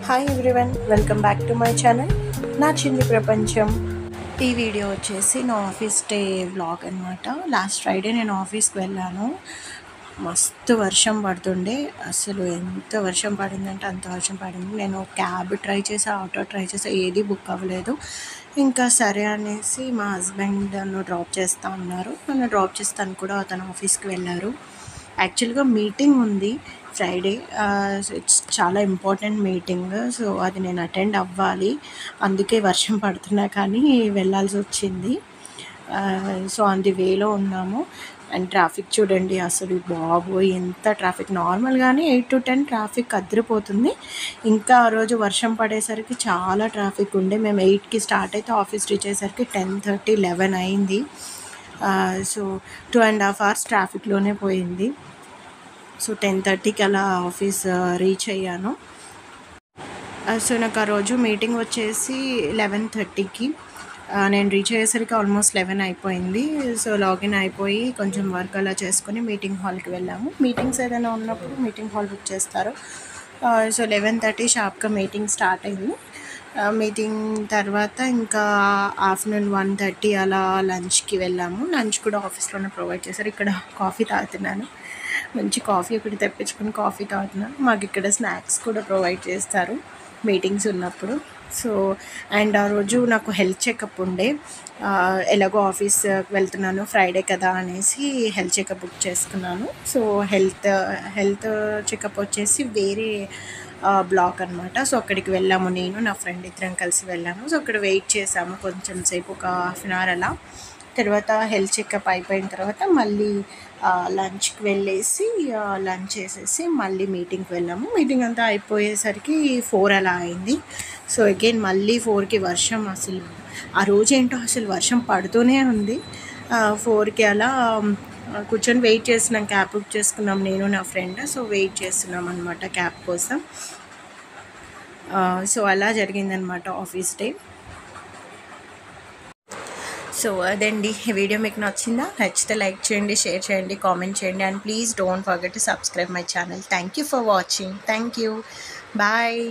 Hi everyone, welcome back to my channel నా చిన్ని ప్రపంచం. ఈ వీడియో వచ్చేసి నా ఆఫీస్ డే వ్లాగ్ అనమాట. లాస్ట్ ఫ్రైడే నేను ఆఫీస్కి వెళ్ళాను. మస్తు వర్షం పడుతుండే, అసలు ఎంత వర్షం పడిందంటే అంత వర్షం పడింది. నేను క్యాబ్ ట్రై చేసా, ఆటో ట్రై చేసా, ఏది బుక్ అవ్వలేదు. ఇంకా సరే అనేసి మా హస్బెండ్ నన్ను డ్రాప్ చేస్తా అన్నారు. నన్ను డ్రాప్ చేస్తాను కూడా అతను ఆఫీస్కి వెళ్ళారు. యాక్చువల్గా మీటింగ్ ఉంది ఫ్రైడే, ఇట్స్ చాలా ఇంపార్టెంట్ మీటింగ్. సో అది నేను అటెండ్ అవ్వాలి, అందుకే వర్షం పడుతున్నా కానీ వెళ్ళాల్సి వచ్చింది. సో ఆన్ ది వేలో ఉన్నాము. అండ్ ట్రాఫిక్ చూడండి, అసలు బాబోయ్ ఎంత ట్రాఫిక్. నార్మల్గానే 8 to 10 ట్రాఫిక్ అదిరిపోతుంది. ఇంకా ఆ రోజు వర్షం పడేసరికి చాలా ట్రాఫిక్ ఉండే. మేము 8కి స్టార్ట్ అయితే ఆఫీస్ రీచ్ అయ్యేసరికి 10:30, 11 అయింది. సో 2.5 hours ట్రాఫిక్లోనే పోయింది. సో 10:30కి అలా ఆఫీస్ రీచ్ అయ్యాను. సో నాకు ఆ రోజు మీటింగ్ వచ్చేసి 11:30కి. నేను రీచ్ అయ్యేసరికి ఆల్మోస్ట్ 11 అయిపోయింది. సో లాగిన్ అయిపోయి కొంచెం వర్క్ అలా చేసుకొని మీటింగ్ హాల్కి వెళ్ళాము. మీటింగ్స్ ఏదైనా ఉన్నప్పుడు మీటింగ్ హాల్ బుక్ చేస్తారు. సో 11:30 షార్ప్గా మీటింగ్ స్టార్ట్ అయింది. మీటింగ్ తర్వాత ఇంకా ఆఫ్టర్నూన్ 1:30 అలా లంచ్కి వెళ్ళాము. లంచ్ కూడా ఆఫీస్లోనే ప్రొవైడ్ చేశారు. ఇక్కడ కాఫీ తాగుతున్నాను, మంచి కాఫీ ఒకటి తెప్పించుకొని కాఫీ తాగుతున్నాను. మాకు ఇక్కడ స్నాక్స్ కూడా ప్రొవైడ్ చేస్తారు మీటింగ్స్ ఉన్నప్పుడు. సో అండ్ ఆ రోజు నాకు హెల్త్ చెకప్ ఉండే. ఎలాగో ఆఫీస్ వెళ్తున్నాను ఫ్రైడే కదా అనేసి హెల్త్ చెకప్ బుక్ చేసుకున్నాను. సో హెల్త్ చెకప్ వచ్చేసి వేరే బ్లాక్ అనమాట. సో అక్కడికి వెళ్ళాము, నేను నా ఫ్రెండ్ ఇద్దరం కలిసి వెళ్ళాము. సో అక్కడ వెయిట్ చేసాము కొంచెం సేపు, ఒక ½ hour అలా. తర్వాత హెల్త్ చెకప్ అయిపోయిన తర్వాత మళ్ళీ లంచ్కి వెళ్ళేసి లంచ్ చేసేసి మళ్ళీ మీటింగ్కి వెళ్ళాము. మీటింగ్ అంతా అయిపోయేసరికి 4 అలా అయింది. సో అగైన్ మళ్ళీ 4కి వర్షం. అసలు ఆ రోజు ఏంటో అసలు వర్షం పడుతూనే ఉంది. 4కి అలా కూర్చొని వెయిట్ చేస్తున్నాం. క్యాబ్ బుక్ చేసుకున్నాం నేను నా ఫ్రెండ్. సో వెయిట్ చేస్తున్నాం అనమాట క్యాబ్ కోసం. సో అలా జరిగిందనమాట ఆఫీస్ డే. సో అదండి, వీడియో మీకు నచ్చితే లైక్ చేయండి, షేర్ చేయండి, కామెంట్ చేయండి. And please don't forget to subscribe my channel. Thank you for watching. Thank you. Bye.